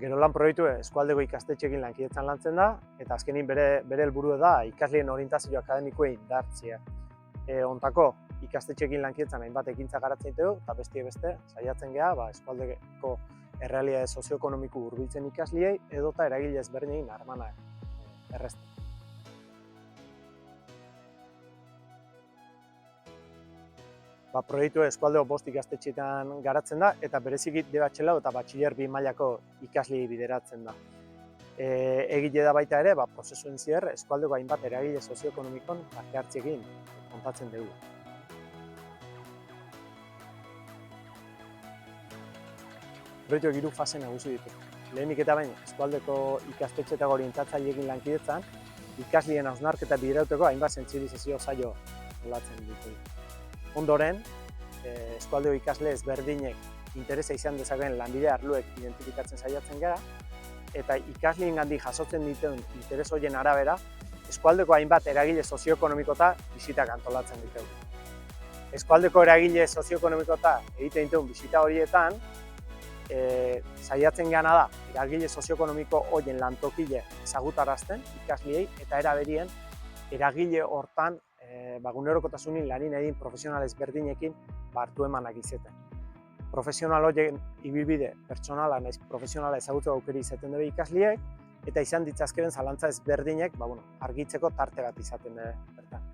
Gero lan proiektu eskualdeko ikastetxeekin lankidetzan lantzen da, eta azkenin bere helburua da ikasleen orientazio akademikoa indartzea. Ontako ikastetxeekin lankidetzan hainbat ekintza garatzen dugu, eta beste saiatzen geha eskualdeko errealitate sozioekonomiko hurbiltzen ikasliei edota eragile ezberdinekin harremana errazten. Proiektu eskualdeko 5 ikastetxeetan garatzen da, eta bereziki DBH eta batxiler 2 mailako ikasleei bideratzen da. Egile da baita ere, prozesuen zier eskualdeko hainbat eragile sozioekonomikon parte hartzeekin kontatzen dugu. Proiektuak 3 fase nagusi ditu. Lehenik eta behin, eskualdeko ikastetxeetako orientatzaileekin lankidetzan, ikasleen hausnarketa biderauteko hainbat sentsibilizazio saio antolatzen ditu. Ondoren, eskualdeko ikasle ezberdinek interesa izan dezakeen lanbide arloek identifikatzen saiatzen gara, eta ikasleengandik jasotzen dituen interes horien arabera, eskualdeko hainbat eragile sozioekonomikota bisitak antolatzen ditugu. Eskualdeko eragile sozioekonomikota egiten dituen bisita horietan, saiatzen gana da, eragile sozioekonomiko horien lantokile ezagutarazten ikasleei, eta era berien eragile hortan gunerokotasunin lanin egin profesional ezberdinekin hartu emanak izaten. Profesional horien ibilbide pertsonala naiz profesionala ezagutzeko aukera izaten dute ikasleek, eta izan ditzazkeen zalantza ezberdinek argitzeko tarte bat izaten dute bertan.